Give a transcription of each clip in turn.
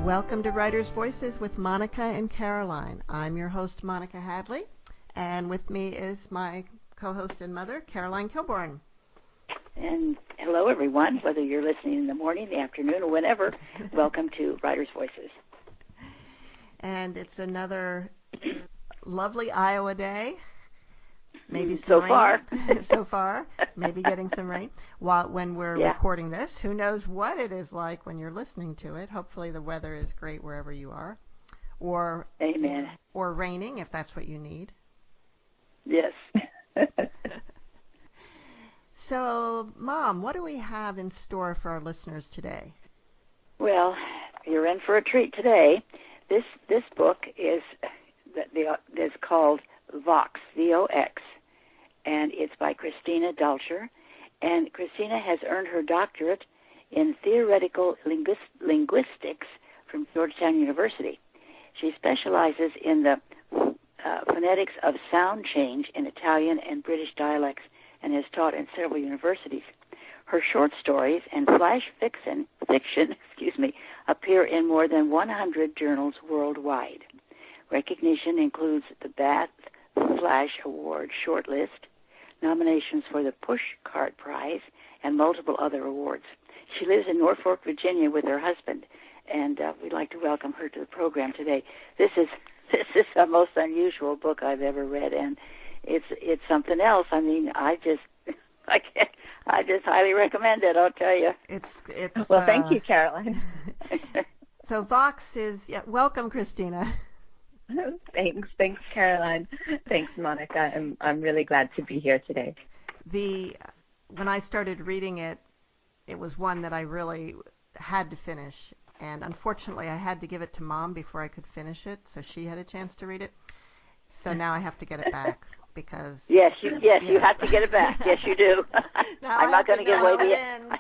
Welcome to Writers' Voices with Monica and Caroline. I'm your host, Monica Hadley, and with me is my co-host and mother, Caroline Kilborn. And hello, everyone, whether you're listening in the morning, the afternoon, or whenever, welcome to Writers' Voices. And it's another lovely Iowa day. Maybe some so rain. far. So far. Maybe getting some rain. When we're recording this, who knows what it is like when you're listening to it. Hopefully the weather is great wherever you are. Or Amen. Or raining, if that's what you need. Yes. So, Mom, what do we have in store for our listeners today? Well, you're in for a treat today. This book is called Vox, V-O-X, and it's by Christina Dalcher. And Christina has earned her doctorate in theoretical linguistics from Georgetown University. She specializes in the phonetics of sound change in Italian and British dialects and has taught in several universities. Her short stories and flash fiction, appear in more than 100 journals worldwide. Recognition includes the Bath Flash Award shortlist, nominations for the Push Cart Prize, and multiple other awards. She lives in Norfolk, Virginia with her husband, and we'd like to welcome her to the program today. This is the most unusual book I've ever read, and it's something else. I mean, I just highly recommend it, I'll tell you. It's well, thank you, Caroline. So Vox is welcome, Christina. Thanks, Caroline. Thanks, Monica. I'm really glad to be here today. When I started reading it, it was one that I really had to finish, and unfortunately, I had to give it to Mom before I could finish it, so she had a chance to read it. So now I have to get it back because you have to get it back. Yes, you do. I'm not going to give away the end.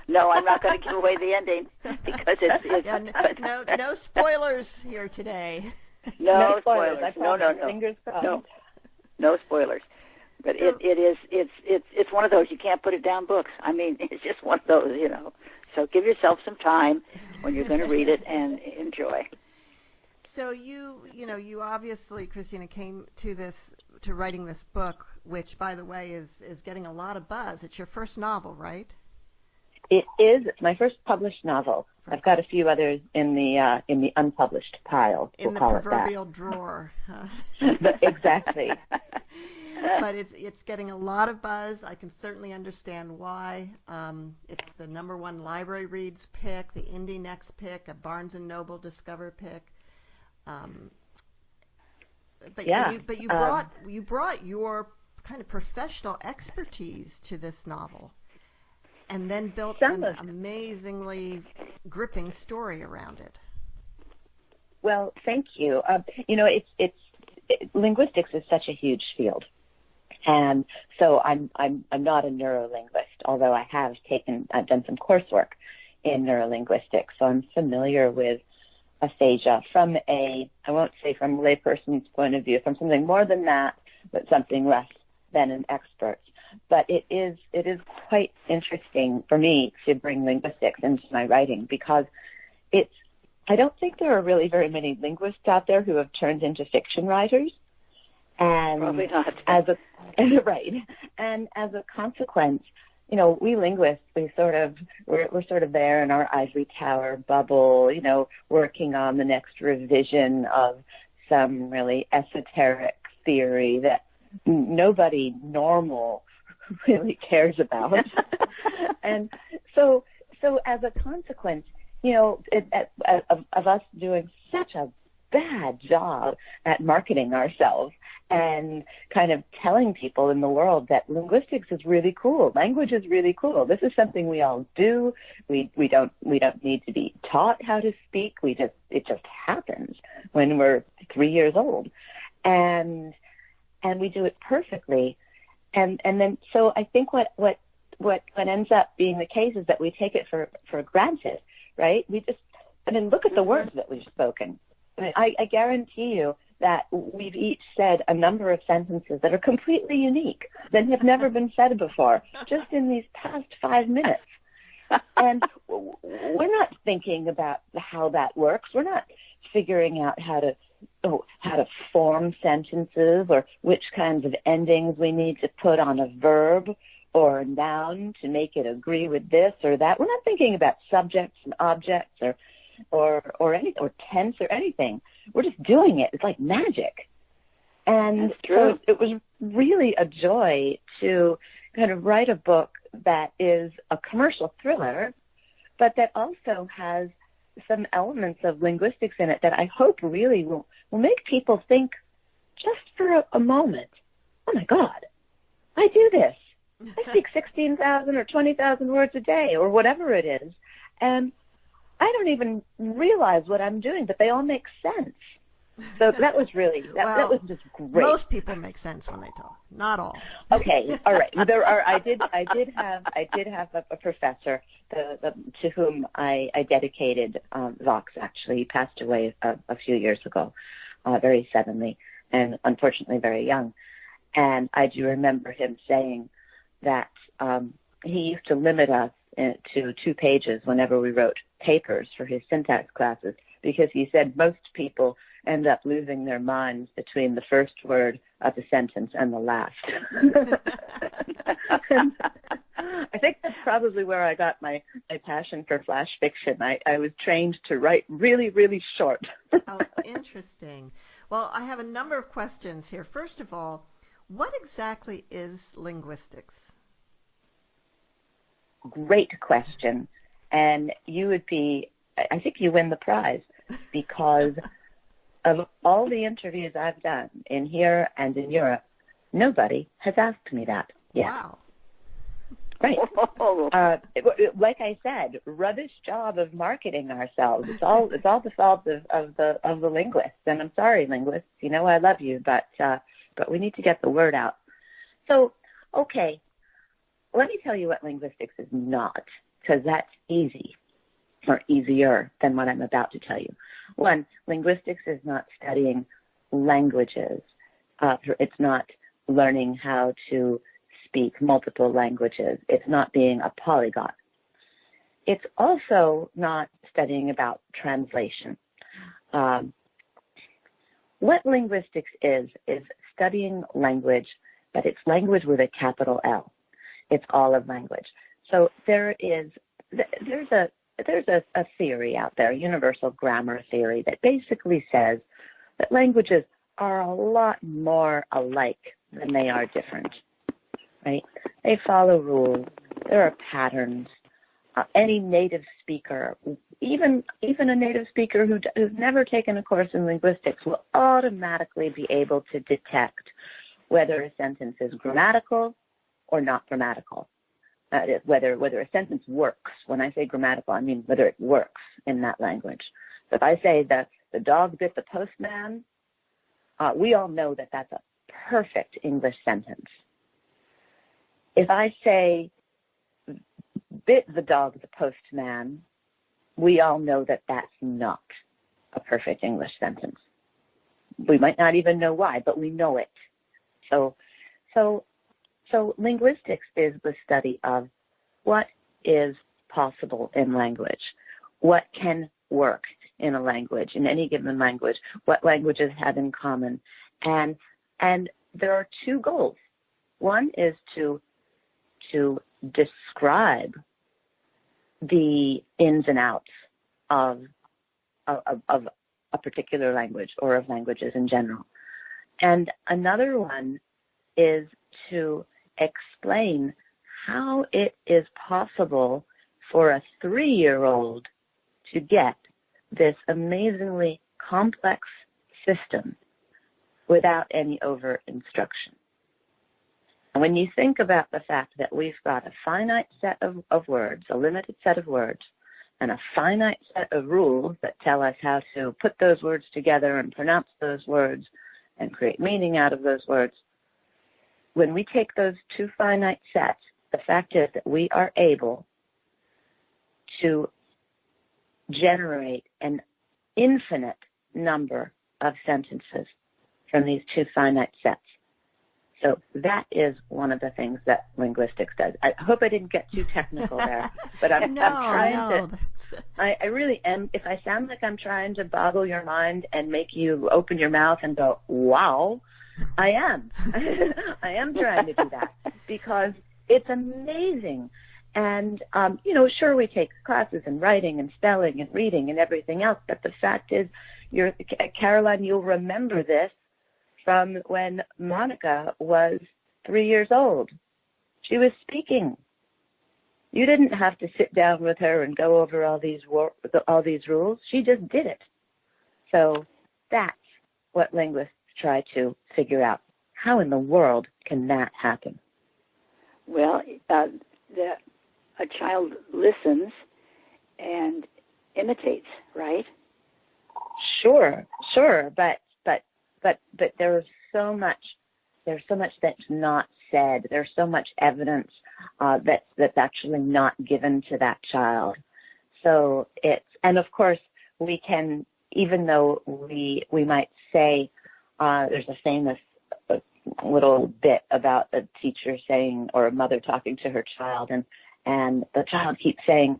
No, I'm not going to give away the ending because it's no spoilers here today. No spoilers. No. Fingers crossed. No spoilers. But so, it's one of those you can't put it down books. I mean, it's just one of those, So give yourself some time when you're going to read it and enjoy. So you obviously, Christina, came to writing this book, which, by the way, is getting a lot of buzz. It's your first novel, right? It is. It's my first published novel. I've got a few others in the unpublished pile. In the proverbial drawer. Exactly. But it's getting a lot of buzz. I can certainly understand why. It's the #1 library reads pick, the Indie Next pick, a Barnes & Noble Discover pick. But you brought your kind of professional expertise to this novel, and then built an amazingly gripping story around it. Well, thank you. Linguistics is such a huge field, and so I'm not a neurolinguist, although I have done some coursework in neurolinguistics, so I'm familiar with aphasia from I won't say from a layperson's point of view, from something more than that, but something less than an expert. But it is quite interesting for me to bring linguistics into my writing because I don't think there are really very many linguists out there who have turned into fiction writers. And probably not. Right. And as a consequence, we linguists, we're sort of there in our ivory tower bubble, working on the next revision of some really esoteric theory that nobody normal really cares about. And so as a consequence, of us doing such a bad job at marketing ourselves and kind of telling people in the world that linguistics is really cool, language is really cool. This is something we all do. We don't need to be taught how to speak. It just happens when we're 3 years old, and we do it perfectly. And then so I think what ends up being the case is that we take it for granted, right? Look at the words that we've spoken. I guarantee you that we've each said a number of sentences that are completely unique, that have never been said before, just in these past 5 minutes. And we're not thinking about how that works. We're not figuring out how to form sentences or which kinds of endings we need to put on a verb or a noun to make it agree with this or that. We're not thinking about subjects and objects or any or tense or anything. We're just doing it. It's like magic. And That's true. so it was really a joy to kind of write a book that is a commercial thriller, but that also has some elements of linguistics in it that I hope really will make people think just for a moment, oh my God, I do this. I speak 16,000 or 20,000 words a day or whatever it is, and I don't even realize what I'm doing, but they all make sense. So that was really, that was just great. Most people make sense when they talk. Not all. Okay, all right. I did have a professor to whom I dedicated Vox. Actually, he passed away a few years ago, very suddenly, and unfortunately very young. And I do remember him saying that he used to limit us to 2 pages whenever we wrote papers for his syntax classes, because he said most people end up losing their minds between the first word of the sentence and the last. I think that's probably where I got my passion for flash fiction. I was trained to write really, really short. Oh, interesting. Well, I have a number of questions here. First of all, what exactly is linguistics? Great question. And I think you win the prize, because of all the interviews I've done in here and in Europe, nobody has asked me that yet. Wow. Right. Like I said, rubbish job of marketing ourselves. It's all the fault of the linguists. And I'm sorry, linguists. You know I love you, but we need to get the word out. So, okay, let me tell you what linguistics is not, because that's easy, or easier than what I'm about to tell you. One, linguistics is not studying languages. It's not learning how to speak multiple languages. It's not being a polyglot. It's also not studying about translation. What linguistics is studying language, but it's language with a capital L. It's all of language. So there's a theory out there, universal grammar theory, that basically says that languages are a lot more alike than they are different, right? They follow rules. There are patterns. Any native speaker, even a native speaker who's never taken a course in linguistics, will automatically be able to detect whether a sentence is grammatical or not grammatical. Whether a sentence works. When I say grammatical, I mean whether it works in that language. So if I say that the dog bit the postman, we all know that that's a perfect English sentence. If I say bit the dog the postman, we all know that that's not a perfect English sentence. We might not even know why, but we know it. So linguistics is the study of what is possible in language, what can work in a language, in any given language, what languages have in common. And there are 2 goals. One is to describe the ins and outs of a particular language or of languages in general. And another one is to explain how it is possible for a 3-year-old to get this amazingly complex system without any overt instruction. And when you think about the fact that we've got a finite set of words, a limited set of words, and a finite set of rules that tell us how to put those words together and pronounce those words and create meaning out of those words, when we take those 2 finite sets, the fact is that we are able to generate an infinite number of sentences from these 2 finite sets. So that is one of the things that linguistics does. I hope I didn't get too technical there, but I'm trying to I really am. If I sound like I'm trying to boggle your mind and make you open your mouth and go, wow, I am. I am trying to do that because it's amazing. And, sure, we take classes in writing and spelling and reading and everything else, but the fact is, Caroline, you'll remember this from when Monica was 3 years old. She was speaking. You didn't have to sit down with her and go over all these rules. She just did it. So that's what linguists try to figure out. How in the world can that happen? Well, a child listens and imitates, right? Sure, but there's so much that's not said. There's so much evidence that's actually not given to that child. So and of course we can, even though we might say, there's a famous little bit about a teacher saying, or a mother talking to her child, and the child keeps saying,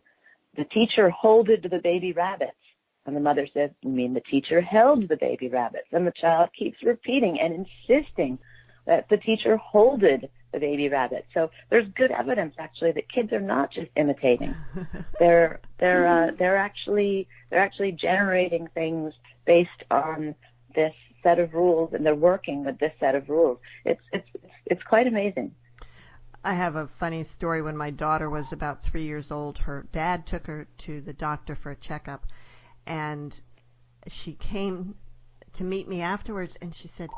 the teacher holded the baby rabbits. And the mother says, you mean the teacher held the baby rabbits? And the child keeps repeating and insisting that the teacher holded the baby rabbits. So there's good evidence actually that kids are not just imitating. They're actually generating things based on this set of rules, and they're working with this set of rules. It's quite amazing. I have a funny story. When my daughter was about 3 years old, her dad took her to the doctor for a checkup, and she came to meet me afterwards, and she said,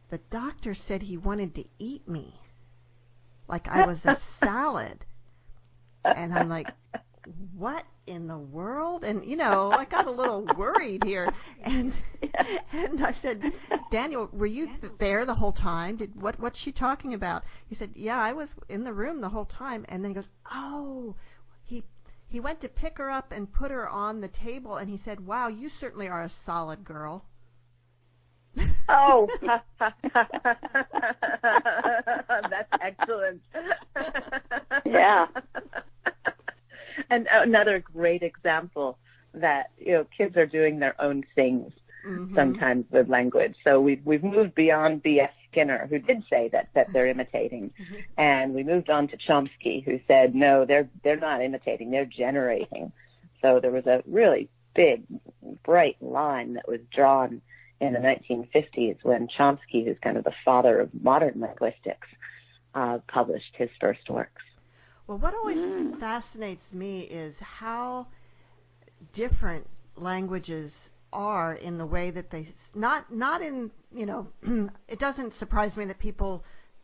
the doctor said he wanted to eat me like I was a salad. And I'm like, what in the world? And, I got a little worried here. And I said, Daniel, were you there the whole time? What's she talking about? He said, yeah, I was in the room the whole time. And then he goes, oh, he went to pick her up and put her on the table. And he said, wow, you certainly are a solid girl. Oh, that's excellent. Yeah. And another great example that, kids are doing their own things sometimes with language. So we've moved beyond B.S. Skinner, who did say that they're imitating. And we moved on to Chomsky, who said, no, they're not imitating, they're generating. So there was a really big, bright line that was drawn in the 1950s when Chomsky, who's kind of the father of modern linguistics, published his first works. Well, what always fascinates me is how different languages are in the way that they, not in, it doesn't surprise me that people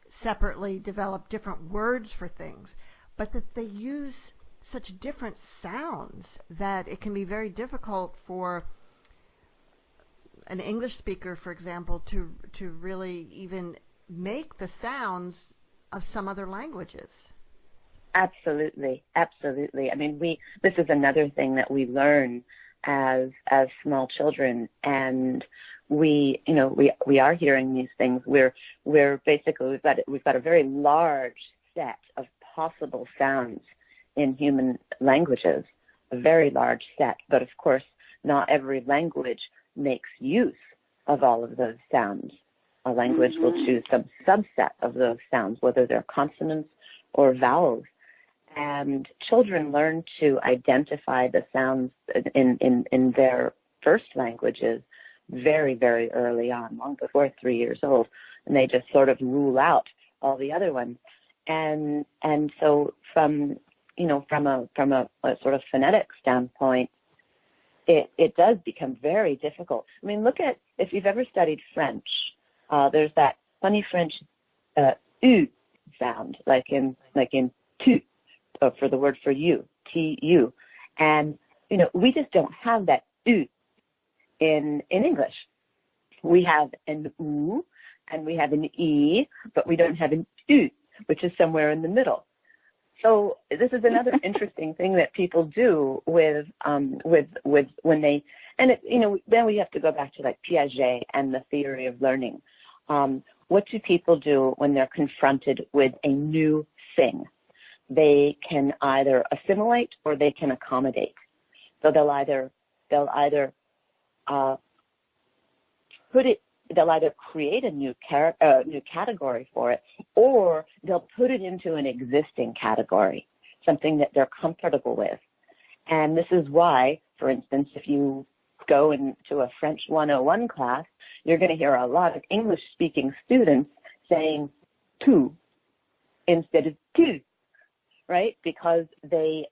separately develop different words for things, but that they use such different sounds that it can be very difficult for an English speaker, for example, to really even make the sounds of some other languages. Absolutely. I mean, this is another thing that we learn as small children, and we are hearing these things. We're basically we've got a very large set of possible sounds in human languages, a very large set. But of course, not every language makes use of all of those sounds. A language will choose some subset of those sounds, whether they're consonants or vowels. And children learn to identify the sounds in their first languages very, very early on, long before 3 years old, and they just sort of rule out all the other ones. And so from a sort of phonetic standpoint, it does become very difficult. I mean, look at, if you've ever studied French, there's that funny French U sound, like in tu, for the word for you, T-U. And, we just don't have that U in English. We have an U and we have an E, but we don't have an U, which is somewhere in the middle. So this is another interesting thing that people do with when they, and then we have to go back to like Piaget and the theory of learning. What do people do when they're confronted with a new thing? They can either assimilate or they can accommodate. So they'll either uh, they'll either create a new category for it, or they'll put it into an existing category, something that they're comfortable with. And this is why, for instance, if you go into a French 101 class, you're going to hear a lot of English-speaking students saying tu instead of tu, right? Because they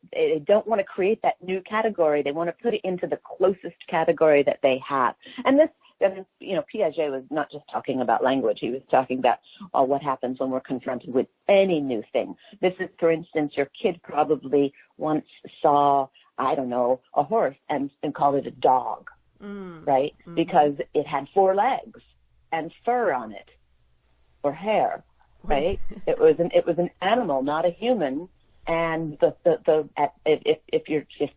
don't want to create that new category. They want to put it into the closest category that they have. And this, Piaget was not just talking about language. He was talking about what happens when we're confronted with any new thing. This is, for instance, your kid probably once saw, I don't know, a horse and called it a dog, right? Mm-hmm. Because it had 4 legs and fur on it, or hair, right? It was an animal, not a human. And if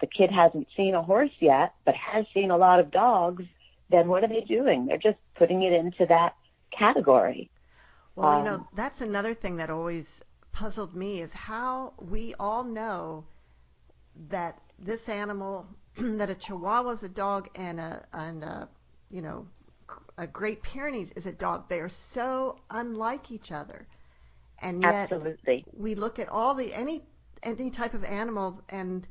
the kid hasn't seen a horse yet, but has seen a lot of dogs, then what are they doing? They're just putting it into that category. Well, that's another thing that always puzzled me, is how we all know that this animal, that a Chihuahua is a dog and a Great Pyrenees is a dog. They are so unlike each other, and yet absolutely, we look at all any type of animal and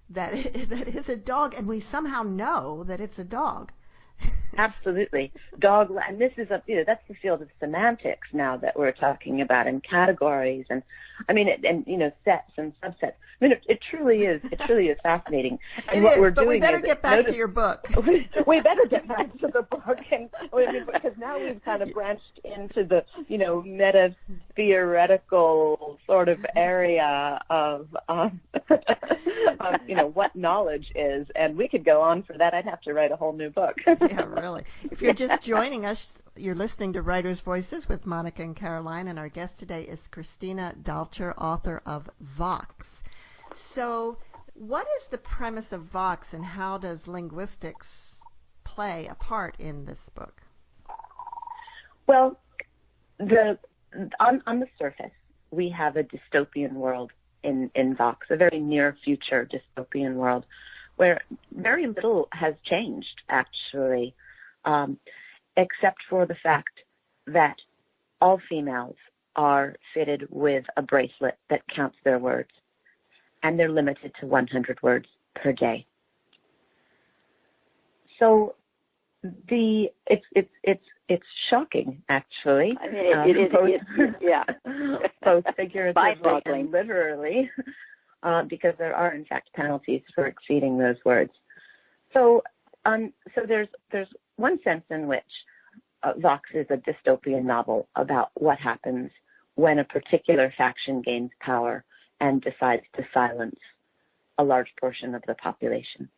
that is a dog, and we somehow know that it's a dog. Absolutely. Dog, and this is that's the field of semantics now that we're talking about, and categories, and sets and subsets. I mean, it truly is fascinating. And what we're doing, we better get back to your book. We better get back to the book, because now we've kind of branched into the meta-theoretical sort of area of what knowledge is, and we could go on for that. I'd have to write a whole new book. Yeah, really. If you're just joining us, you're listening to Writers' Voices with Monica and Caroline, and our guest today is Christina Dalcher, author of Vox. So what is the premise of Vox, and how does linguistics play a part in this book? Well, on the surface, we have a dystopian world in Vox, a very near future dystopian world, where very little has changed, actually, except for the fact that all females are fitted with a bracelet that counts their words, and they're limited to 100 words per day. So it's shocking, actually. I mean, it is, yeah, both figuratively and literally. Because there are, in fact, penalties for exceeding those words. So there's one sense in which Vox is a dystopian novel about what happens when a particular faction gains power and decides to silence a large portion of the population.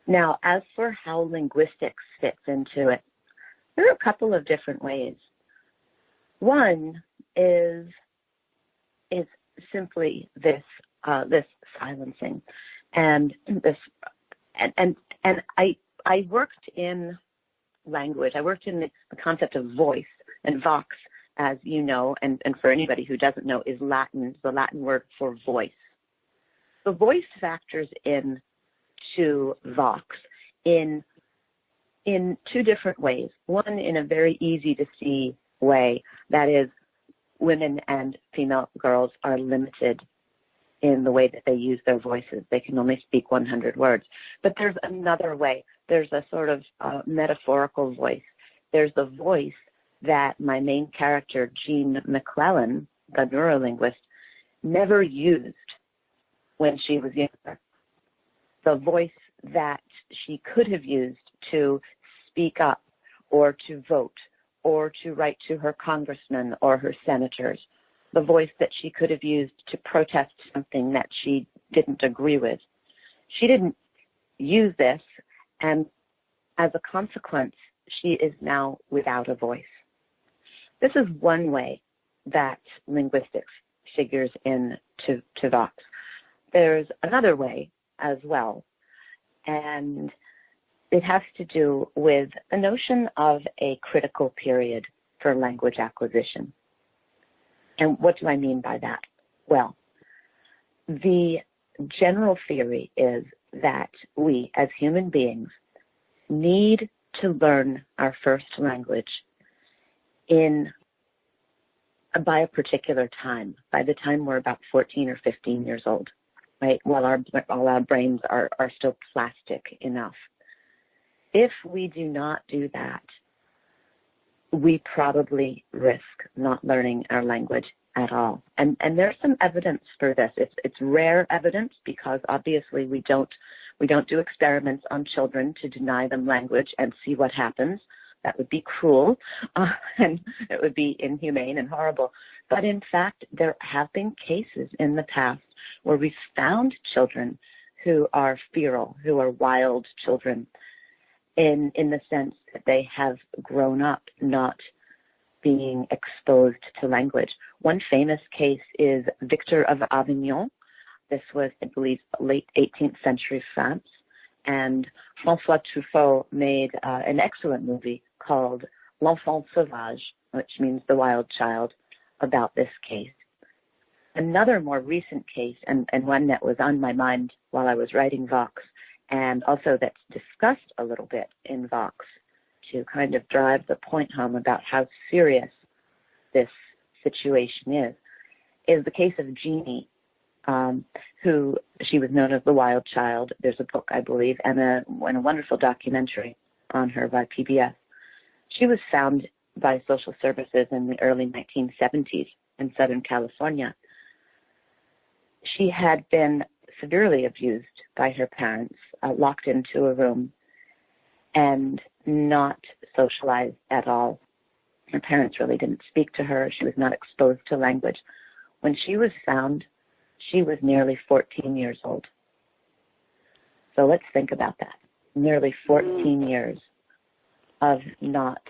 Now, as for how linguistics fits into it, there are a couple of different ways. One is simply this silencing, and I worked in language. I worked in the concept of voice, and vox, as you know, and for anybody who doesn't know, is Latin, the Latin word for voice. So voice factors in to vox in 2 different ways. One, in a very easy to see way, that is, women and female girls are limited in the way that they use their voices. They can only speak 100 words. But there's another way. There's a sort of metaphorical voice. There's the voice that my main character, Jean McClellan, the neurolinguist, never used when she was younger. The voice that she could have used to speak up, or to vote, or to write to her congressmen or her senators. The voice that she could have used to protest something that she didn't agree with. She didn't use this, and as a consequence, she is now without a voice. This is one way that linguistics figures in to Vox. There's another way as well, and it has to do with the notion of a critical period for language acquisition. And what do I mean by that? Well, the general theory is that we, as human beings, need to learn our first language by a particular time, by the time we're about 14 or 15 years old, right? While our brains are still plastic enough. If we do not do that, we probably risk not learning our language at all. And there's some evidence for this. It's rare evidence because obviously we don't do experiments on children to deny them language and see what happens. That would be cruel, and it would be inhumane and horrible. But in fact, there have been cases in the past where we found children who are feral, who are wild children, in the sense that they have grown up not being exposed to language. One famous case is Victor of Avignon. This was, I believe, late 18th century France. And François Truffaut made an excellent movie called L'Enfant Sauvage, which means the wild child, about this case. Another more recent case, and one that was on my mind while I was writing Vox, and also that's discussed a little bit in Vox to kind of drive the point home about how serious this situation is the case of Jeannie, who she was known as the wild child. There's a book, I believe, and a wonderful documentary on her by PBS. She was found by social services in the early 1970s in Southern California. She had been severely abused by her parents, locked into a room, and not socialized at all. Her parents really didn't speak to her. She was not exposed to language. When she was found, she was nearly 14 years old. So let's think about that. Nearly 14 years of not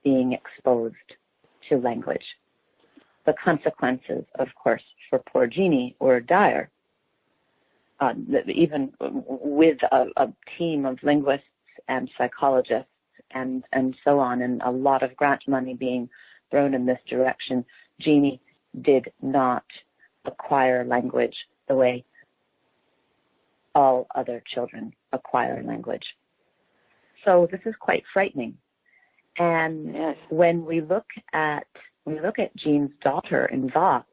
being exposed to language. The consequences, of course, for poor Jeannie were dire. Even with a team of linguists and psychologists and so on, and a lot of grant money being thrown in this direction, Jeannie did not acquire language the way all other children acquire language. So this is quite frightening. And yes, when we look at Jean's daughter in Vox,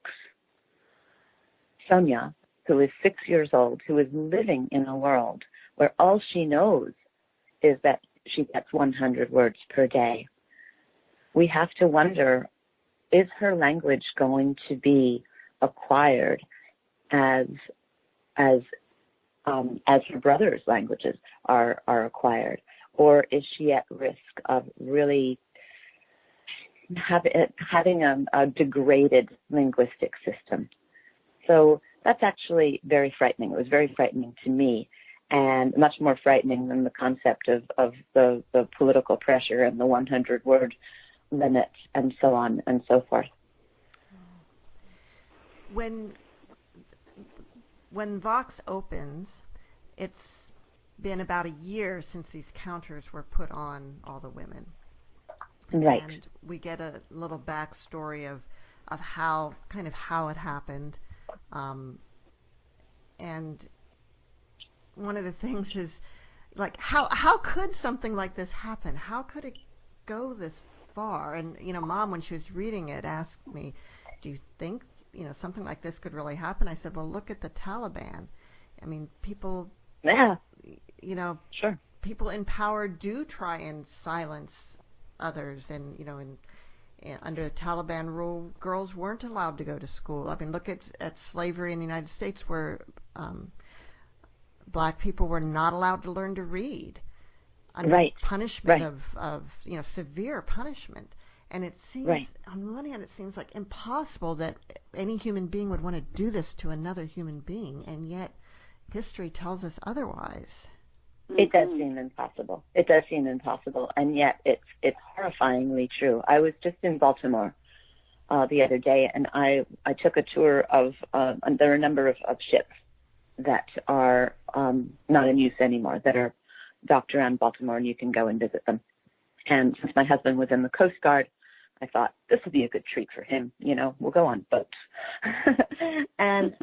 Sonia, who is 6 years old, who is living in a world where all she knows is that she gets 100 words per day, we have to wonder, is her language going to be acquired as her brother's languages are acquired? Or is she at risk of really having a degraded linguistic system? So that's actually very frightening. It was very frightening to me, and much more frightening than the concept of the political pressure and the 100-word limit and so on and so forth. When Vox opens, it's been about a year since these counters were put on all the women. Right. And we get a little backstory of how it happened. And one of the things is, like, how could something like this happen? How could it go this far? And, Mom, when she was reading it, asked me, do you think, something like this could really happen? I said, well, look at the Taliban. I mean, people, sure, people in power do try and silence others. And, under the Taliban rule, girls weren't allowed to go to school. I mean, look at slavery in the United States, where black people were not allowed to learn to read under punishment of severe punishment. And it seems, on the one hand, it seems like impossible that any human being would want to do this to another human being, and yet history tells us otherwise. It does seem impossible. It does seem impossible, and yet it's horrifyingly true. I was just in Baltimore the other day, and I took a tour of, there are a number of ships that are not in use anymore, that are docked around Baltimore, and you can go and visit them. And since my husband was in the Coast Guard, I thought, this will be a good treat for him. We'll go on boats. and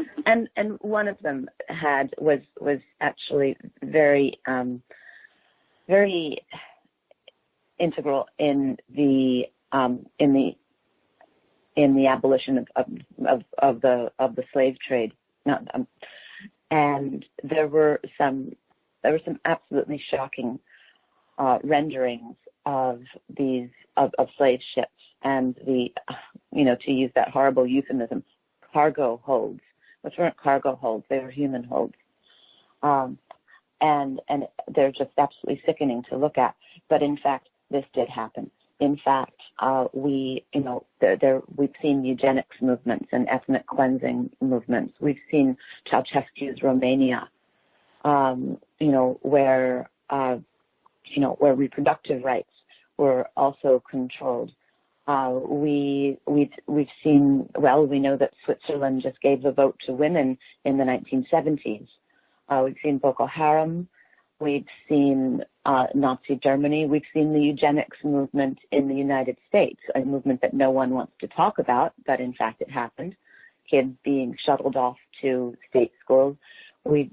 one of them was actually very, very integral in the abolition of the slave trade. And there were some absolutely shocking renderings of these of slave ships and the to use that horrible euphemism, cargo holds, which weren't cargo holds, they were human holds. And they're just absolutely sickening to look at. But in fact, this did happen. In fact, we've seen eugenics movements and ethnic cleansing movements. We've seen Ceausescu's Romania, where reproductive rights were also controlled. We've seen, we know that Switzerland just gave the vote to women in the 1970s. We've seen Boko Haram. We've seen Nazi Germany. We've seen the eugenics movement in the United States, a movement that no one wants to talk about, but in fact it happened. Kids being shuttled off to state schools. We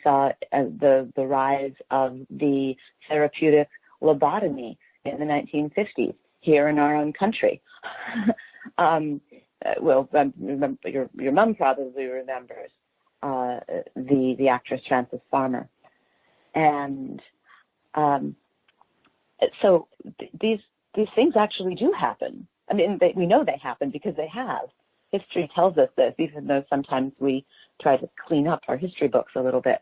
saw the rise of the therapeutic lobotomy in the 1950s here in our own country. Remember, your mom probably remembers the actress Frances Farmer. And so these things actually do happen. I mean, we know they happen because they have. History tells us this, even though sometimes we try to clean up our history books a little bit.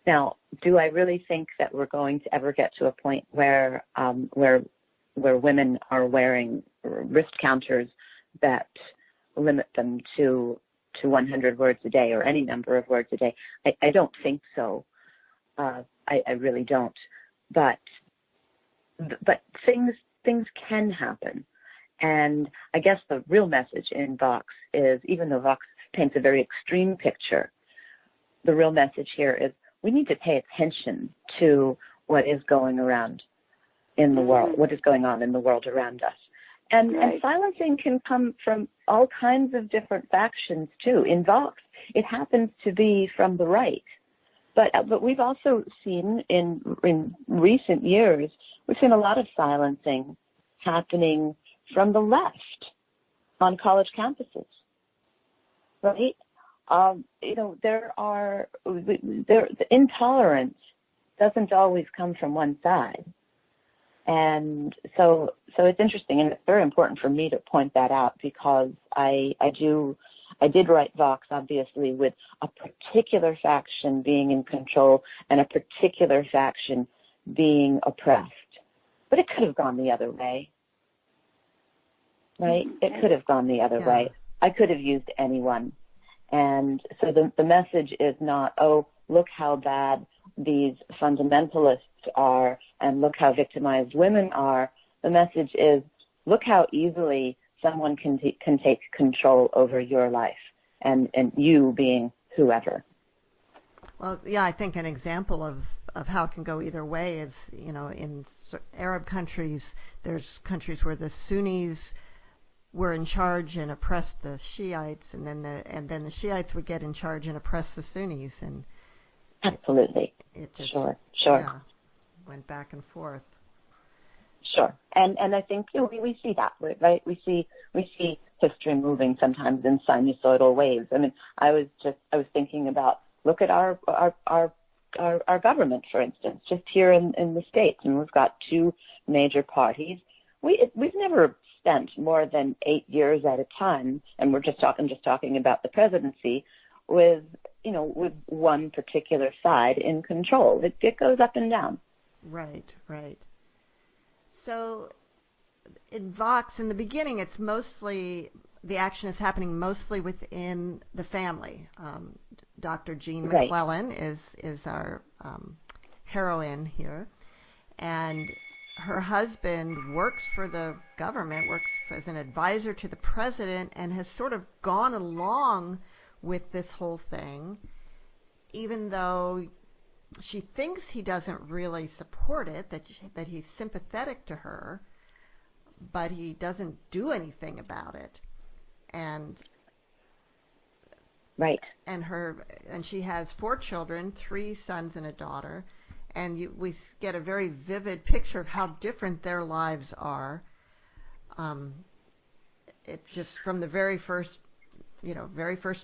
Now, do I really think that we're going to ever get to a point where women are wearing wrist counters that limit them to 100 words a day or any number of words a day? I don't think so. I really don't. But things can happen. And I guess the real message in Vox is, even though Vox paints a very extreme picture, the real message here is we need to pay attention to what is going around in the world, what is going on in the world around us. And silencing can come from all kinds of different factions too. In Vox, it happens to be from the right. But we've also seen in recent years, we've seen a lot of silencing happening from the left on college campuses, right? The intolerance doesn't always come from one side. And so it's interesting, and it's very important for me to point that out, because I did write Vox, obviously, with a particular faction being in control and a particular faction being oppressed. But it could have gone the other way, right? It could have gone the other way. I could have used anyone. And so the message is not, oh, look how bad these fundamentalists are and look how victimized women are. The message is, look how easily someone can take control over your life, and you being whoever. Well, yeah, I think an example of how it can go either way is, in Arab countries, there's countries where the Sunnis were in charge and oppressed the Shiites, and then the Shiites would get in charge and oppress the Sunnis, and absolutely, it just sure, went back and forth. Sure, and I think we see that, right? We see history moving sometimes in sinusoidal waves. I mean, I was thinking about, look at our government, for instance, just here in the States, and we've got two major parties. We've never spent more than 8 years at a time, and I'm just talking about the presidency, with one particular side in control. It goes up and down. Right. So in Vox, in the beginning, it's mostly, the action is happening mostly within the family. Dr. Jean McClellan is our heroine here, and her husband works for the government, works as an advisor to the president, and has sort of gone along with this whole thing, even though she thinks he doesn't really support it, that he's sympathetic to her. but he doesn't do anything about it. And Right. And she has 4 children, 3 sons and a daughter, and we get a very vivid picture of how different their lives are. It just from the very first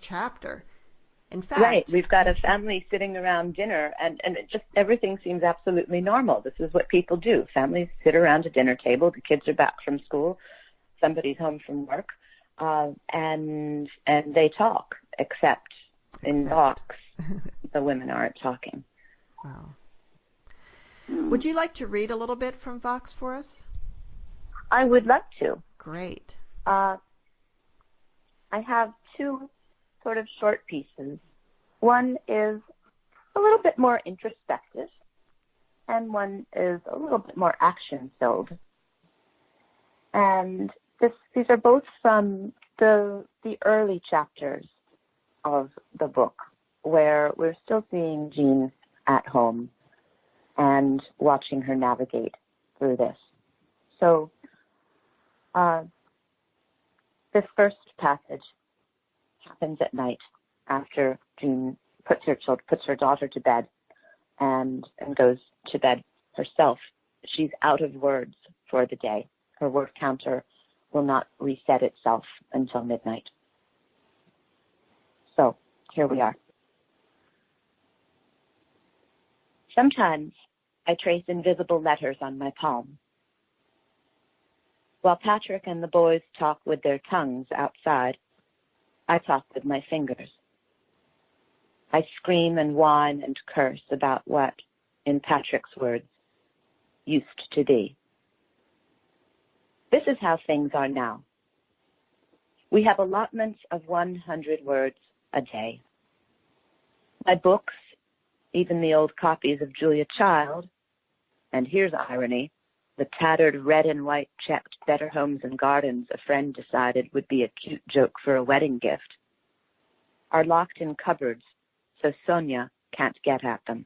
chapter. In fact, right. We've got a family sitting around dinner, and it just everything seems absolutely normal. This is what people do. Families sit around a dinner table. The kids are back from school. Somebody's home from work, and they talk. Except in Vox, the women aren't talking. Wow. Would you like to read a little bit from Vox for us? I would love to. Great. I have 2 sort of short pieces. One is a little bit more introspective, and one is a little bit more action-filled. And these are both from the early chapters of the book, where we're still seeing Jean at home and watching her navigate through this. So this first passage happens at night after Jean puts her daughter to bed and goes to bed herself. She's out of words for the day. Her word counter will not reset itself until midnight. So, here we are. Sometimes I trace invisible letters on my palm. While Patrick and the boys talk with their tongues outside, I talk with my fingers. I scream and whine and curse about what, in Patrick's words, used to be. This is how things are now. We have allotments of 100 words a day. My books, even the old copies of Julia Child, and here's irony, the tattered red and white checked Better Homes and Gardens a friend decided would be a cute joke for a wedding gift, are locked in cupboards so Sonia can't get at them,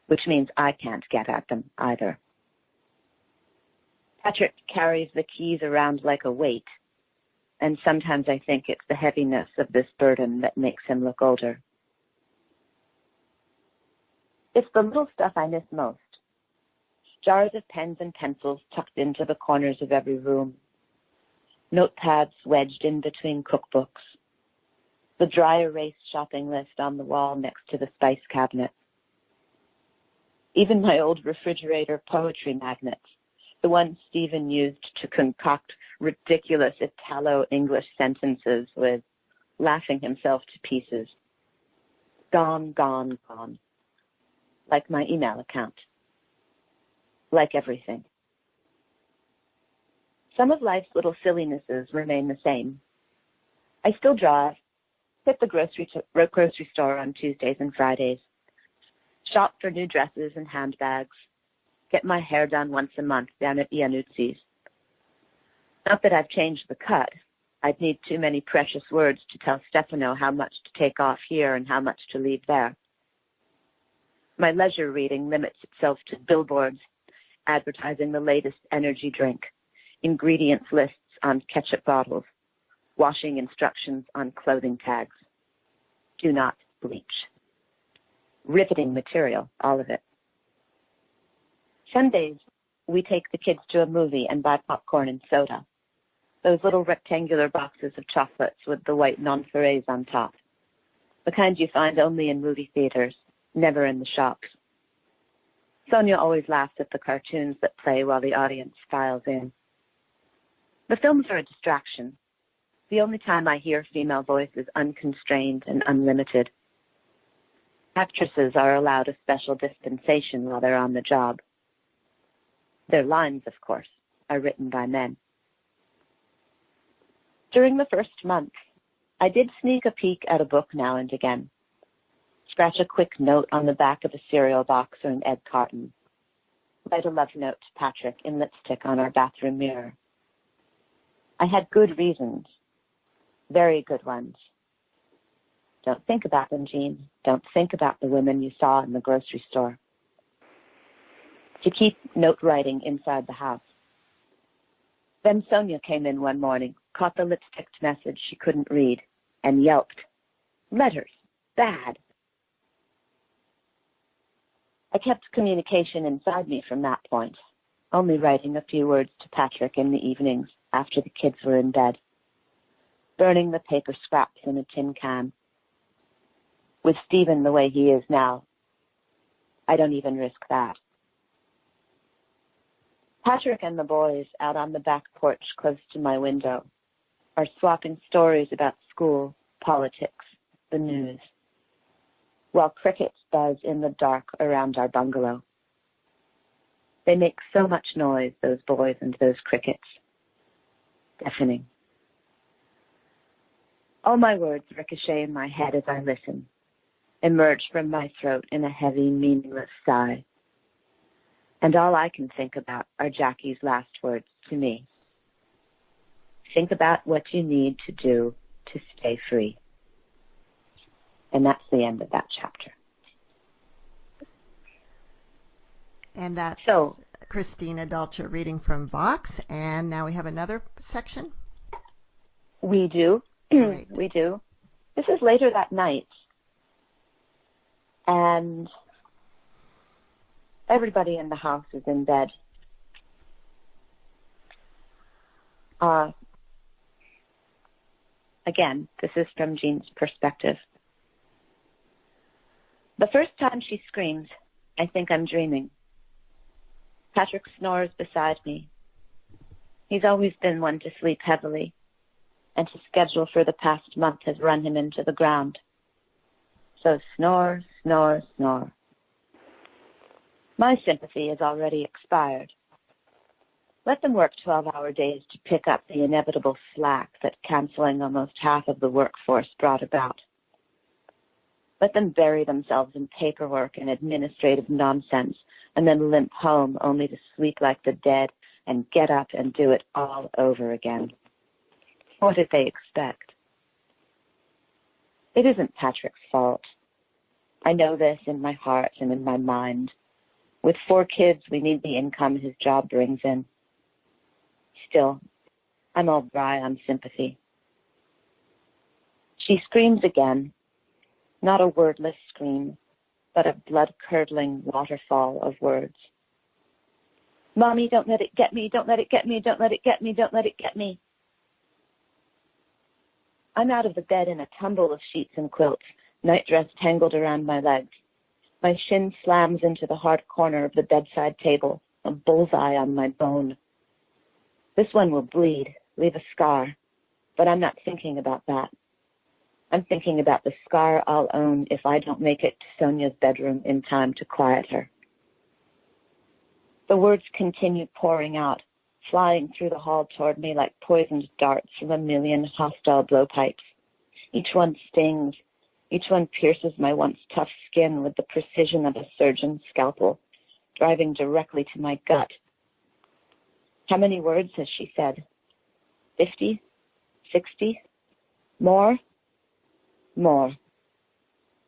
which means I can't get at them either. Patrick carries the keys around like a weight, and sometimes I think it's the heaviness of this burden that makes him look older. It's the little stuff I miss most. Jars of pens and pencils tucked into the corners of every room. Notepads wedged in between cookbooks. The dry erase shopping list on the wall next to the spice cabinet. Even my old refrigerator poetry magnets, the ones Stephen used to concoct ridiculous Italo-English sentences with, laughing himself to pieces. Gone, gone, gone. Like my email account. Like everything. Some of life's little sillinesses remain the same. I still drive, hit the grocery store on Tuesdays and Fridays, shop for new dresses and handbags, get my hair done once a month down at Iannuzzi's. Not that I've changed the cut. I'd need too many precious words to tell Stefano how much to take off here and how much to leave there. My leisure reading limits itself to billboards advertising the latest energy drink, ingredients lists on ketchup bottles, washing instructions on clothing tags. Do not bleach. Riveting material, all of it. Sundays, we take the kids to a movie and buy popcorn and soda. Those little rectangular boxes of chocolates with the white non-ferrets on top. The kind you find only in movie theaters, never in the shops. Sonia always laughs at the cartoons that play while the audience files in. The films are a distraction. The only time I hear female voice is unconstrained and unlimited. Actresses are allowed a special dispensation while they're on the job. Their lines, of course, are written by men. During the first month, I did sneak a peek at a book now and again. Scratch a quick note on the back of a cereal box or an egg carton. Write a love note to Patrick in lipstick on our bathroom mirror. I had good reasons. Very good ones. Don't think about them, Jean. Don't think about the women you saw in the grocery store. To keep note writing inside the house. Then Sonia came in one morning, caught the lipsticked message she couldn't read, and yelped. Letters. Bad. I kept communication inside me from that point, only writing a few words to Patrick in the evenings after the kids were in bed, burning the paper scraps in a tin can. With Stephen the way he is now, I don't even risk that. Patrick and the boys out on the back porch close to my window are swapping stories about school, politics, the news, while crickets buzz in the dark around our bungalow. They make so much noise, those boys and those crickets. Deafening. All my words ricochet in my head as I listen, emerge from my throat in a heavy, meaningless sigh. And all I can think about are Jackie's last words to me. Think about what you need to do to stay free. And that's the end of that chapter. And that's Christina Dalcher reading from Vox. And now we have another section. We do. Right. We do. This is later that night. And everybody in the house is in bed. Again, this is from Jean's perspective. The first time she screams, I think I'm dreaming. Patrick snores beside me. He's always been one to sleep heavily, and his schedule for the past month has run him into the ground. So snore, snore, snore. My sympathy has already expired. Let them work 12-hour days to pick up the inevitable slack that canceling almost half of the workforce brought about. Let them bury themselves in paperwork and administrative nonsense and then limp home only to sleep like the dead and get up and do it all over again. What did they expect? It isn't Patrick's fault. I know this in my heart and in my mind. With 4 kids, we need the income his job brings in. Still, I'm all dry on sympathy. She screams again, not a wordless scream, but a blood-curdling waterfall of words. Mommy, don't let it get me, don't let it get me, don't let it get me, don't let it get me. I'm out of the bed in a tumble of sheets and quilts, nightdress tangled around my legs. My shin slams into the hard corner of the bedside table, a bullseye on my bone. This one will bleed, leave a scar, but I'm not thinking about that. I'm thinking about the scar I'll own if I don't make it to Sonia's bedroom in time to quiet her. The words continue pouring out, flying through the hall toward me like poisoned darts from a million hostile blowpipes. Each one stings. Each one pierces my once tough skin with the precision of a surgeon's scalpel, driving directly to my gut. How many words has she said? 50? 60? More? More.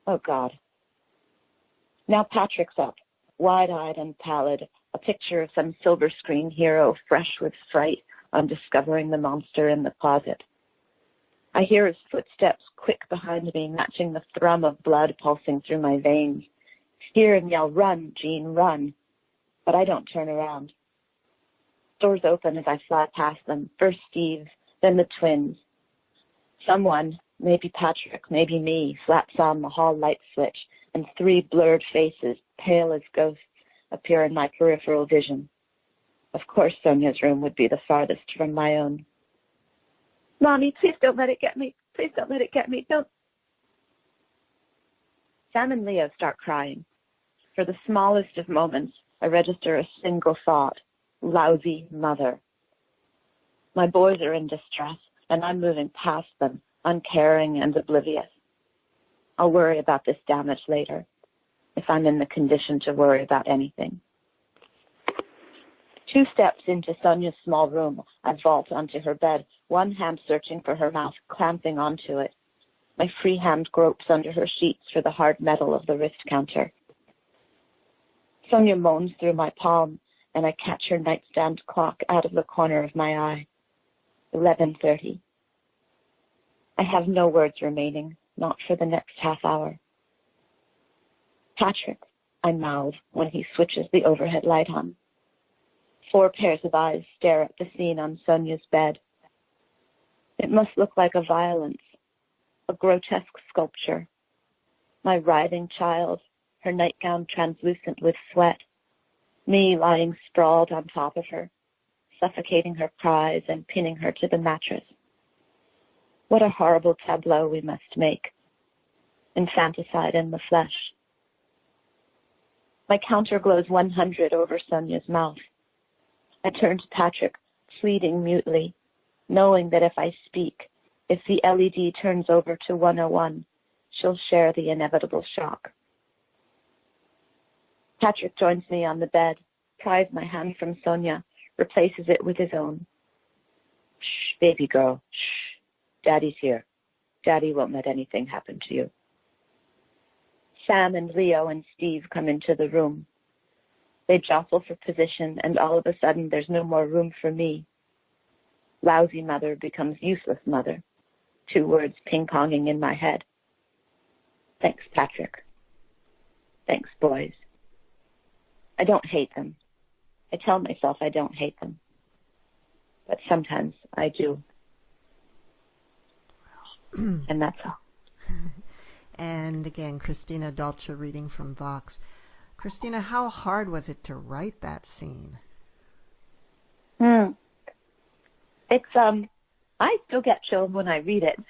Oh, God. Now Patrick's up, wide-eyed and pallid, a picture of some silver screen hero fresh with fright on discovering the monster in the closet. I hear his footsteps quick behind me, matching the thrum of blood pulsing through my veins. Hear him yell, "Run, Jean, run." But I don't turn around. Doors open as I fly past them, first Steve, then the twins. Someone, maybe Patrick, maybe me, slaps on the hall light switch, and 3 blurred faces, pale as ghosts, appear in my peripheral vision. Of course Sonia's room would be the farthest from my own. Mommy, please don't let it get me. Please don't let it get me. Don't. Sam and Leo start crying. For the smallest of moments, I register a single thought. Lousy mother. My boys are in distress, and I'm moving past them, uncaring and oblivious. I'll worry about this damage later, if I'm in the condition to worry about anything. 2 steps into Sonia's small room, I vault onto her bed, one hand searching for her mouth, clamping onto it. My free hand gropes under her sheets for the hard metal of the wrist counter. Sonia moans through my palm, and I catch her nightstand clock out of the corner of my eye. 11:30. I have no words remaining, not for the next half hour. Patrick, I mouth when he switches the overhead light on. 4 pairs of eyes stare at the scene on Sonia's bed. It must look like a violence, a grotesque sculpture. My writhing child, her nightgown translucent with sweat, me lying sprawled on top of her, suffocating her cries and pinning her to the mattress. What a horrible tableau we must make. Infanticide in the flesh. My counter glows 100 over Sonia's mouth. I turn to Patrick, pleading mutely, knowing that if I speak, if the LED turns over to 101, she'll share the inevitable shock. Patrick joins me on the bed, pries my hand from Sonia, replaces it with his own. Shh, baby girl, shh. Daddy's here. Daddy won't let anything happen to you. Sam and Leo and Steve come into the room. They jostle for position, and all of a sudden there's no more room for me. Lousy mother becomes useless mother. 2 words ping-ponging in my head. Thanks, Patrick. Thanks, boys. I don't hate them. I tell myself I don't hate them. But sometimes I do. And that's all. And again, Christina Dalcher reading from Vox. Christina, how hard was it to write that scene? It's I still get chills when I read it,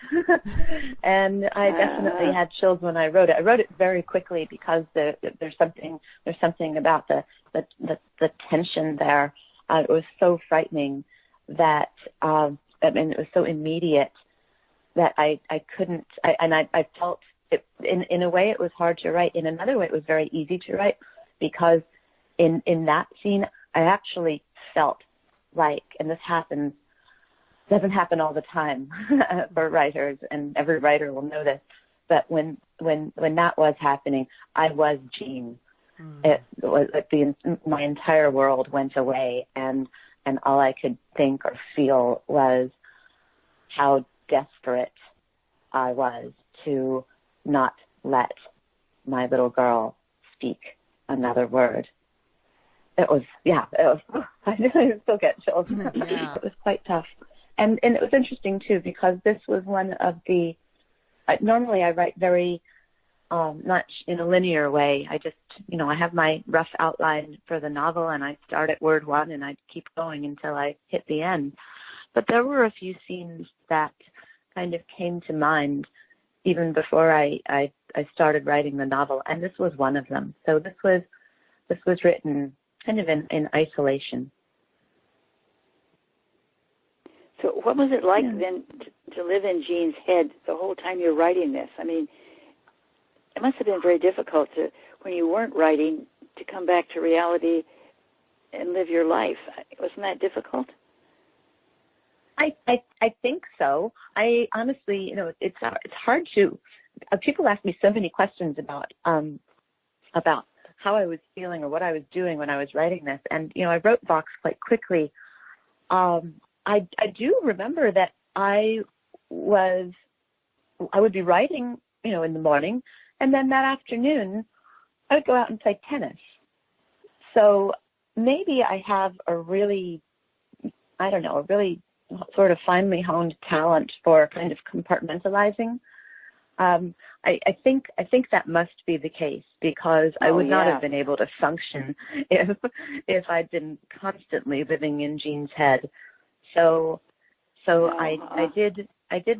and I definitely had chills when I wrote it. I wrote it very quickly because there's something about the tension there. It was so frightening that it was so immediate that I couldn't. I felt it, in a way it was hard to write. In another way, it was very easy to write because in that scene I actually felt like, and this doesn't happen all the time for writers, and every writer will know this, but when that was happening, I was Jean. It was like my entire world went away, and all I could think or feel was how desperate I was to not let my little girl speak another word. I still get chills. Yeah. It was quite tough. And it was interesting, too, because this was one of the, normally I write very much in a linear way. I just, I have my rough outline for the novel, and I start at word 1, and I keep going until I hit the end. But there were a few scenes that kind of came to mind even before I started writing the novel, and this was one of them. So this was written kind of in isolation. So what was it like then to live in Jean's head the whole time you're writing this? I mean, it must have been very difficult when you weren't writing, to come back to reality and live your life. Wasn't that difficult? I think so. I honestly, it's hard to. People ask me so many questions about how I was feeling or what I was doing when I was writing this, and I wrote Vox quite quickly. I do remember that I would be writing, in the morning, and then that afternoon I would go out and play tennis. So maybe I have a really sort of finely honed talent for kind of compartmentalizing. I think that must be the case, because I would not have been able to function if I'd been constantly living in Jean's head. So I did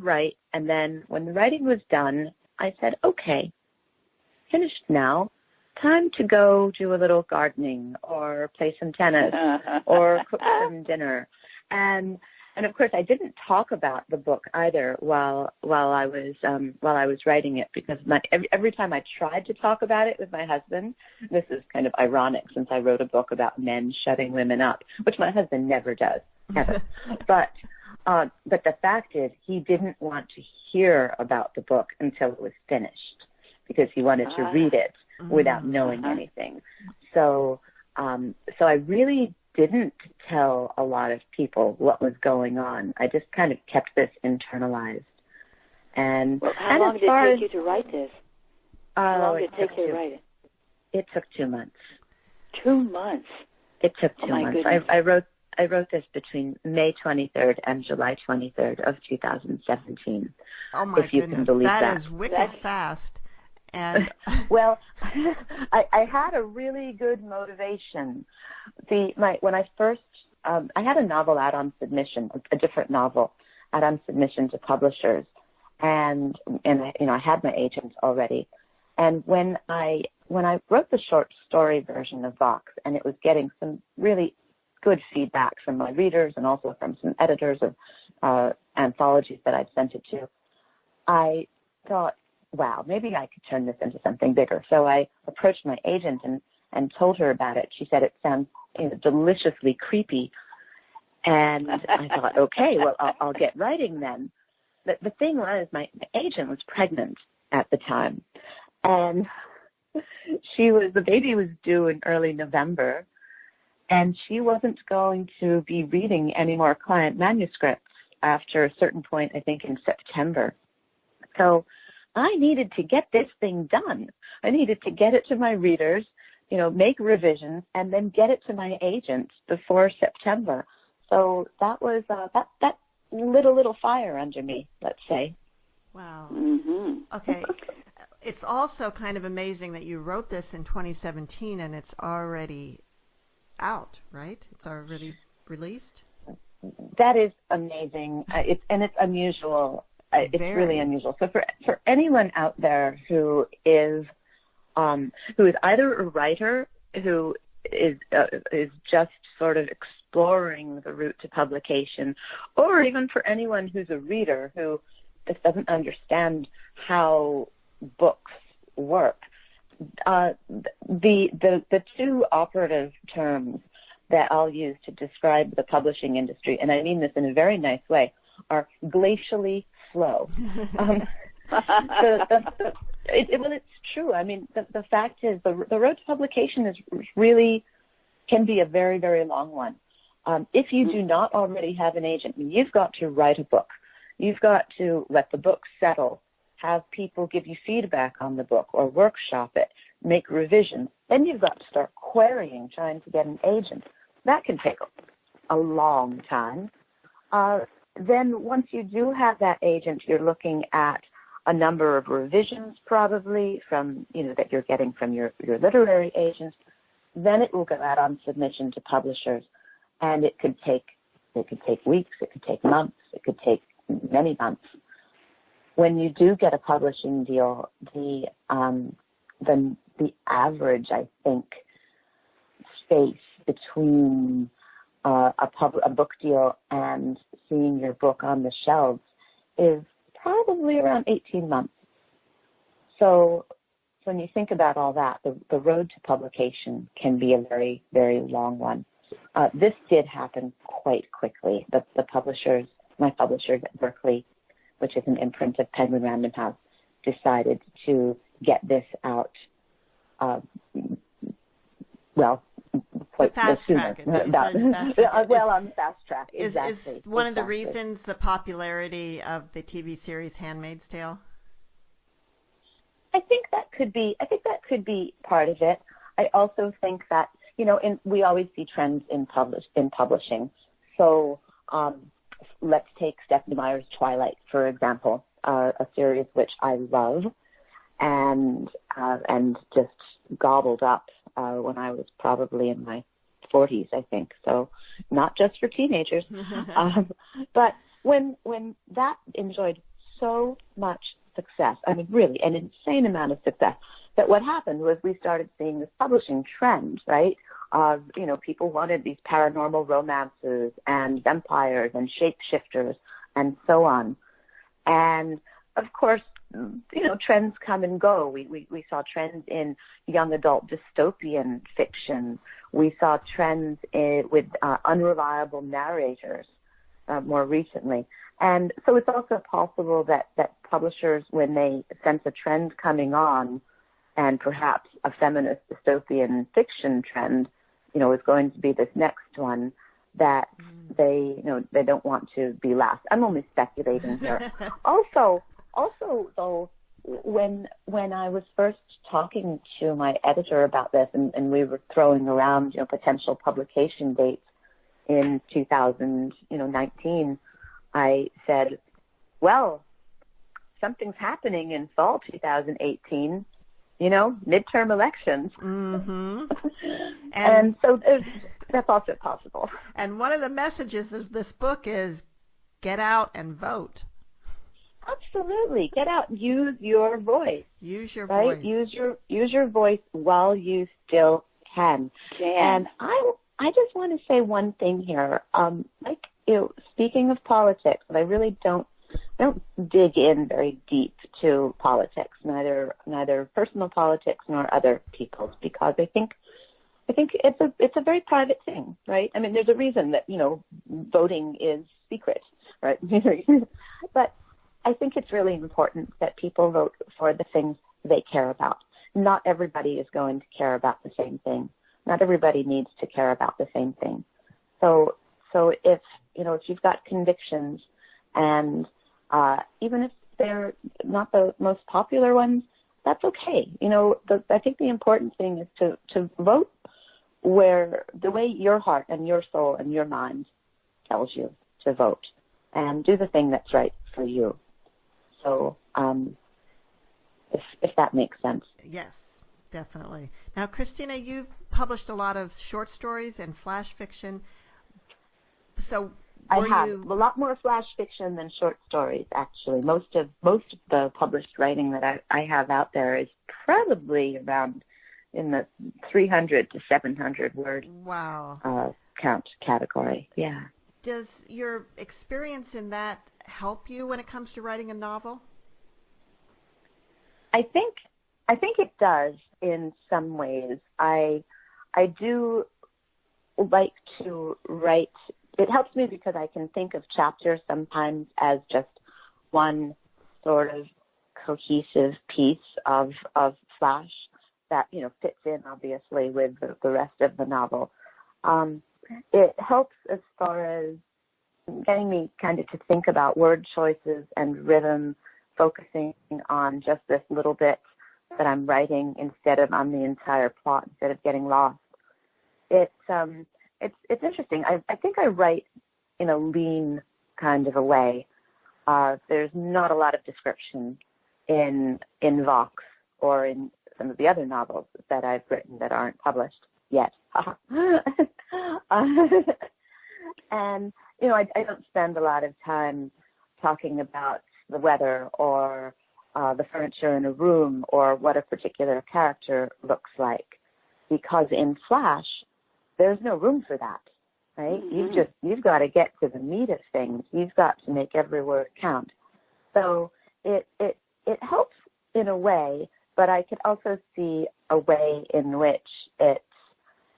write, and then when the writing was done, I said, okay, finished now. Time to go do a little gardening or play some tennis or cook some dinner. And of course, I didn't talk about the book either while I was writing it, because every time I tried to talk about it with my husband, this is kind of ironic since I wrote a book about men shutting women up, which my husband never does, ever. But the fact is, he didn't want to hear about the book until it was finished, because he wanted to read it without knowing anything. So I really didn't tell a lot of people what was going on. I just kind of kept this internalized. And well, how long did it take you to write this? How long did it take you to write it? It took 2 months. 2 months? It took 2 months. I wrote this between May 23rd and July 23rd of 2017. Oh my if you goodness, can believe that is wicked fast. And well, I had a really good motivation. When I first, I had a novel out on submission, a different novel out on submission to publishers, and I had my agent already. And when I wrote the short story version of Vox, and it was getting some really good feedback from my readers and also from some editors of anthologies that I'd sent it to, I thought, wow, maybe I could turn this into something bigger. So I approached my agent and told her about it. She said it sounds deliciously creepy. And I thought, okay, well, I'll get writing then. But the thing was, my agent was pregnant at the time. And the baby was due in early November. And she wasn't going to be reading any more client manuscripts after a certain point, I think in September. So I needed to get this thing done. I needed to get it to my readers, make revisions, and then get it to my agent before September. So that was that lit a little fire under me, let's say. Wow. Mm-hmm. Okay. It's also kind of amazing that you wrote this in 2017 and it's already out, right? It's already released? That is amazing. It's unusual. It's really unusual. So for anyone out there who is either a writer who is just sort of exploring the route to publication, or even for anyone who's a reader who just doesn't understand how books work, the two operative terms that I'll use to describe the publishing industry, and I mean this in a very nice way, are glacially slow. It's true. I mean, the fact is the road to publication can be a very, very long one. If you do not already have an agent, you've got to write a book. You've got to let the book settle, have people give you feedback on the book or workshop it, make revisions. Then you've got to start querying, trying to get an agent. That can take a long time. Then once you do have that agent, you're looking at a number of revisions probably from, that you're getting from your literary agents. Then it will go out on submission to publishers. And it could take weeks, it could take months, it could take many months. When you do get a publishing deal, the average, I think, space between a book deal and seeing your book on the shelves is probably around 18 months. So when you think about all that, the road to publication can be a very, very long one. This did happen quite quickly. My publishers at Berkeley, which is an imprint of Penguin Random House, decided to get this out, quite fast sooner. track. On the fast track, exactly. Is one of the reasons the popularity of the TV series Handmaid's Tale? I think that could be part of it. I also think that, we always see trends in publishing. So let's take Stephenie Meyer's Twilight, for example, a series which I love and just gobbled up when I was probably in my 40s, I think. So not just for teenagers. But when that enjoyed so much success, I mean, really an insane amount of success, that what happened was we started seeing this publishing trend, right? People wanted these paranormal romances and vampires and shapeshifters and so on. And of course, trends come and go. We saw trends in young adult dystopian fiction. We saw trends with unreliable narrators more recently. And so it's also possible that publishers, when they sense a trend coming on, and perhaps a feminist dystopian fiction trend, is going to be this next one that they don't want to be last. I'm only speculating here. Also though, when I was first talking to my editor about this, and we were throwing around potential publication dates in 2019, I said, well, something's happening in fall 2018. Midterm elections. Mm-hmm. And so that's also possible. And one of the messages of this book is get out and vote. Absolutely. Get out. Use your voice. Use your right? voice. Use your voice while you still can. And I just want to say one thing here. Speaking of politics, I really don't dig in very deep to politics, neither personal politics nor other people's, because I think it's a very private thing, right? I mean, there's a reason that voting is secret, right? But I think it's really important that people vote for the things they care about. Not everybody is going to care about the same thing. Not everybody needs to care about the same thing. So if you've got convictions, and even if they're not the most popular ones, that's okay. I think the important thing is to vote where the way your heart and your soul and your mind tells you to vote, and do the thing that's right for you. So, if that makes sense. Yes, definitely. Now, Christina, you've published a lot of short stories and flash fiction. So I have a lot more flash fiction than short stories, actually. Most of the published writing that I have out there is probably around in the 300 to 700 word count category. Yeah. Does your experience in that help you when it comes to writing a novel? I think it does in some ways. I do like to write. It helps me because I can think of chapters sometimes as just one sort of cohesive piece of flash that fits in obviously with the rest of the novel. It helps as far as getting me kind of to think about word choices and rhythm, focusing on just this little bit that I'm writing instead of on the entire plot, instead of getting lost. It's interesting. I think I write in a lean kind of a way. There's not a lot of description in Vox or in some of the other novels that I've written that aren't published yet. And I don't spend a lot of time talking about the weather or the furniture in a room or what a particular character looks like, because in Flash there's no room for that, right? Mm-hmm. You've got to get to the meat of things. You've got to make every word count. So it helps in a way, but I could also see a way in which it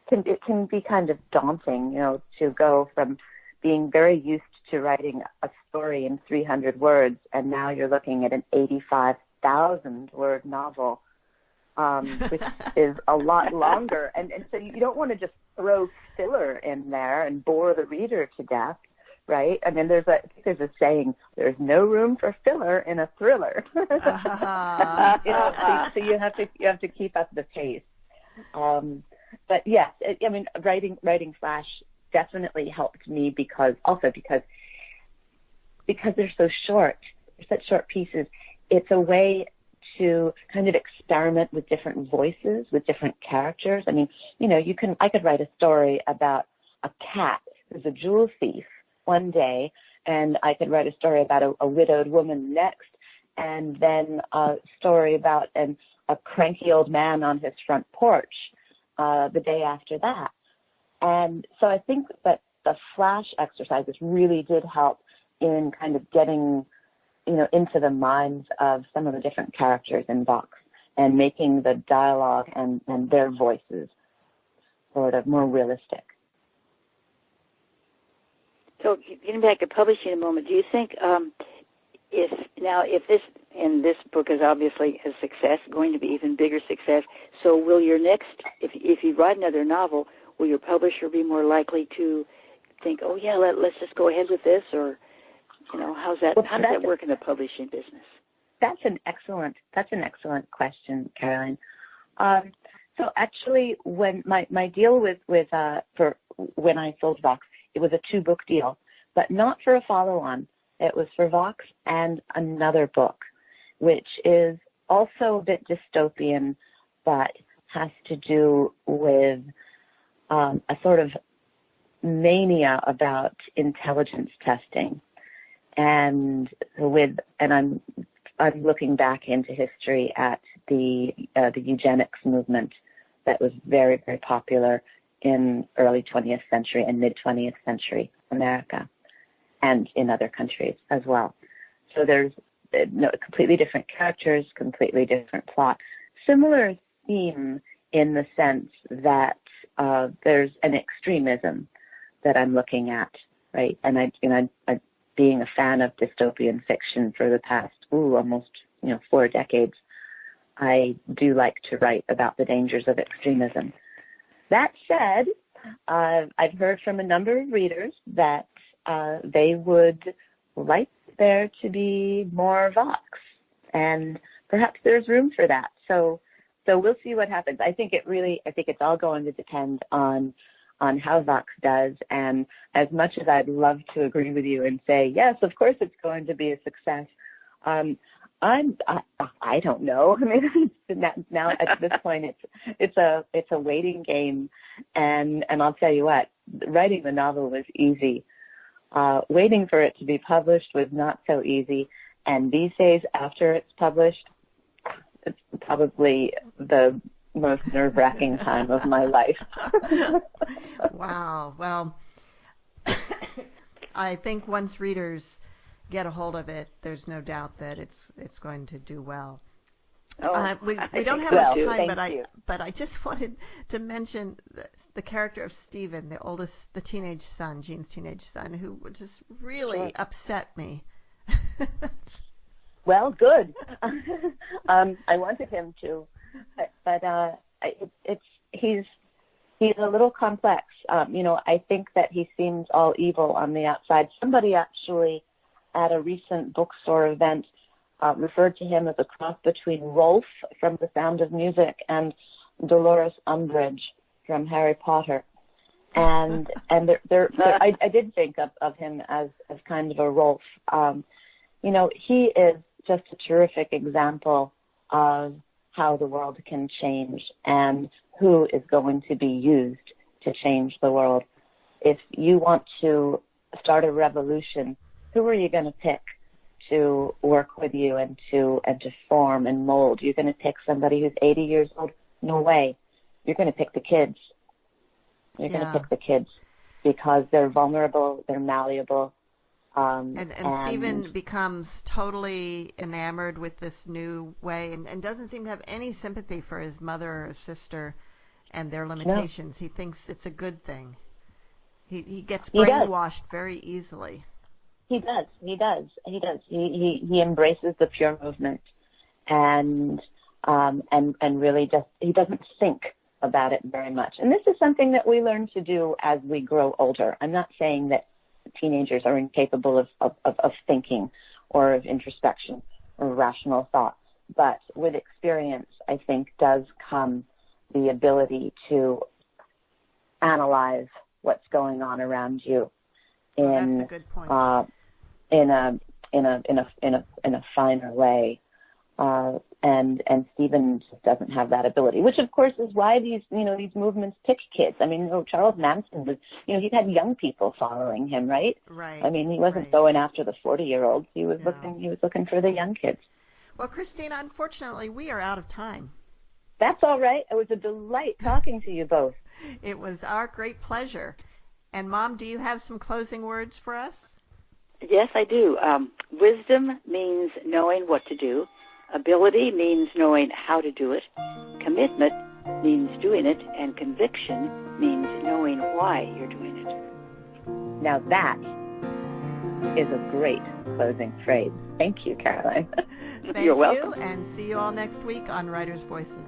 can be kind of daunting, to go from being very used to writing a story in 300 words, and now you're looking at an 85,000 word novel, which is a lot longer. And so you don't want to just throw filler in there and bore the reader to death, right? I mean, there's a saying, there's no room for filler in a thriller. So you have to keep up the pace. But yes, I mean, writing Flash definitely helped me because they're so short. They're such short pieces. It's a way to kind of experiment with different voices, with different characters. I mean, I could write a story about a cat who's a jewel thief one day, and I could write a story about a widowed woman next, and then a story about a cranky old man on his front porch the day after that. And so I think that the Flash exercises really did help in kind of getting, into the minds of some of the different characters in Vox and making the dialogue and their voices sort of more realistic. So getting back to publishing a moment, do you think if this book is obviously a success, going to be even bigger success, so will your next, if you write another novel, will your publisher be more likely to think, oh yeah, let's just go ahead with this, or how's that? Well, how does that work in the publishing business? That's an excellent question, Caroline. So actually, when my deal for when I sold Vox, it was a 2-book deal, but not for a follow-on. It was for Vox and another book, which is also a bit dystopian, but has to do with a sort of mania about intelligence testing, and I'm looking back into history at the eugenics movement that was very, very popular in early 20th century and mid 20th century America, and in other countries as well. So there's completely different characters, completely different plot, similar theme in the sense that there's an extremism that I'm looking at, right? And I being a fan of dystopian fiction for the past almost 4 decades, I do like to write about the dangers of extremism. That said, I've heard from a number of readers that they would like there to be more Vox, and perhaps there's room for that. So we'll see what happens. I think it's all going to depend on how Vox does. And as much as I'd love to agree with you and say, yes, of course it's going to be a success, I don't know. I mean, now at this point, it's a waiting game, and I'll tell you what, writing the novel was easy. Waiting for it to be published was not so easy, and these days, after it's published, it's probably the most nerve-wracking time of my life. Wow. Well, I think once readers get a hold of it, there's no doubt that it's going to do well. We don't have much time, but I just wanted to mention the character of Stephen, the teenage son, Jean's teenage son, who just really upset me. Well, good. I wanted him to, but he's a little complex. I think that he seems all evil on the outside. Somebody actually at a recent bookstore event referred to him as a cross between Rolf from The Sound of Music and Dolores Umbridge from Harry Potter. And I did think of him as kind of a Rolf. He is just a terrific example of how the world can change and who is going to be used to change the world. If you want to start a revolution, who are you going to pick to work with you and to form and mold? You're going to pick somebody who's 80 years old? No way. You're going to pick the kids. You're going to pick the kids because they're vulnerable, they're malleable. And Stephen becomes totally enamored with this new way and doesn't seem to have any sympathy for his mother or sister and their limitations. No. He thinks it's a good thing. He gets brainwashed very easily. He does. He embraces the pure movement and really he doesn't think about it very much. And this is something that we learn to do as we grow older. I'm not saying that teenagers are incapable of thinking or of introspection or rational thought, but with experience, I think, does come the ability to analyze what's going on around you in that's a good point. In a finer way. And Stephen just doesn't have that ability, which of course is why these movements pick kids. I mean, Charles Manson was, he had young people following him, right? Right. I mean, he wasn't going after the 40-year-olds. He was looking for the young kids. Well, Christina, unfortunately, we are out of time. That's all right. It was a delight talking to you both. It was our great pleasure. And Mom, do you have some closing words for us? Yes, I do. Wisdom means knowing what to do. Ability means knowing how to do it. Commitment means doing it. And conviction means knowing why you're doing it. Now that is a great closing phrase. Thank you, Caroline. You're welcome. And see you all next week on Writer's Voices.